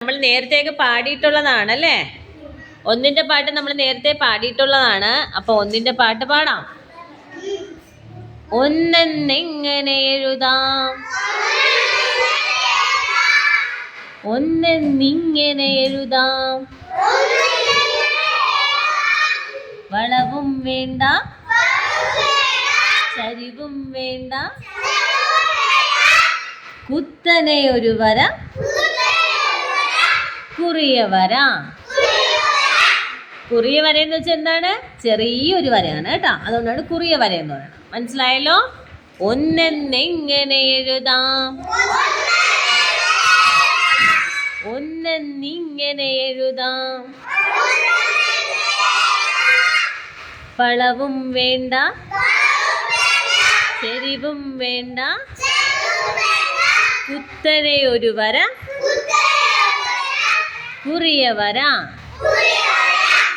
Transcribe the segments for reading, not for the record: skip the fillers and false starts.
നമ്മൾ നേരത്തേക്ക് പാടിയിട്ടുള്ളതാണ് അല്ലേ? ഒന്നിന്റെ പാട്ട് നമ്മൾ നേരത്തെ പാടിയിട്ടുള്ളതാണ്. അപ്പൊ ഒന്നിന്റെ പാട്ട് പാടാം. ഒന്നെങ്ങനെ എഴുതാം, ഒന്നെന്നിങ്ങനെ എഴുതാം, വളവും വേണ്ട ചരിവും വേണ്ട, കുത്തനെ ഒരു വര കുറിയ വര. കുറിയ വര എന്ന് വെച്ചാൽ എന്താണ്? ചെറിയൊരു വരയാണ് കേട്ടോ. അതുകൊണ്ടാണ് കുറിയ വര എന്ന് പറയുന്നത്. മനസ്സിലായല്ലോ? ഒന്നെങ്ങനെ എഴുതാം, ഒന്നെന്നിങ്ങനെ എഴുതാം, വളവും വേണ്ട ചെരിവും വേണ്ട, കുത്തനെ ഒരു വര കുറിയ വര.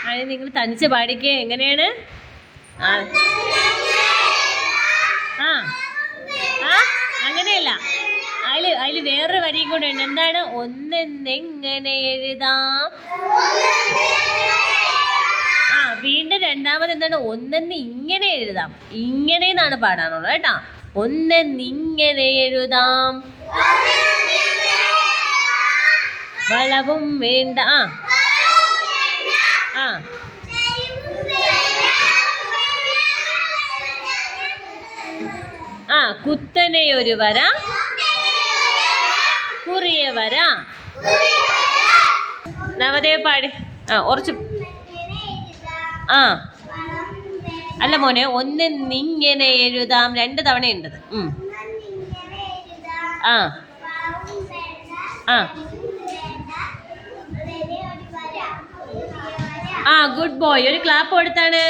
അത് നിങ്ങൾ തനിച്ച് പാടിക്കേ. എങ്ങനെയാണ്? അങ്ങനെയല്ല, അതില് വേറൊരു വരിയും കൂടെ ഉണ്ട്. എന്താണ്? ഒന്നെങ്ങനെ എഴുതാം. വീണ്ടും രണ്ടാമത് എന്താണ്? ഒന്നെന്ന് ഇങ്ങനെ എഴുതാം. ഇങ്ങനെ എന്നാണ് പാടാനുള്ളത് കേട്ടാ. ഒന്നെന്നിങ്ങനെ എഴുതാം, വളവും വേണ്ട കുത്തനെ ഒരു വര കുറിയ വര. നവദേവ് പാടി. കുറച്ച് അല്ല മോനെ, ഒന്നെന്നിങ്ങനെ എഴുതാം. 2 തവണ ഉണ്ടത്. Good boy. ഒരു ക്ലാപ്പ് കൊടുത്താണ്.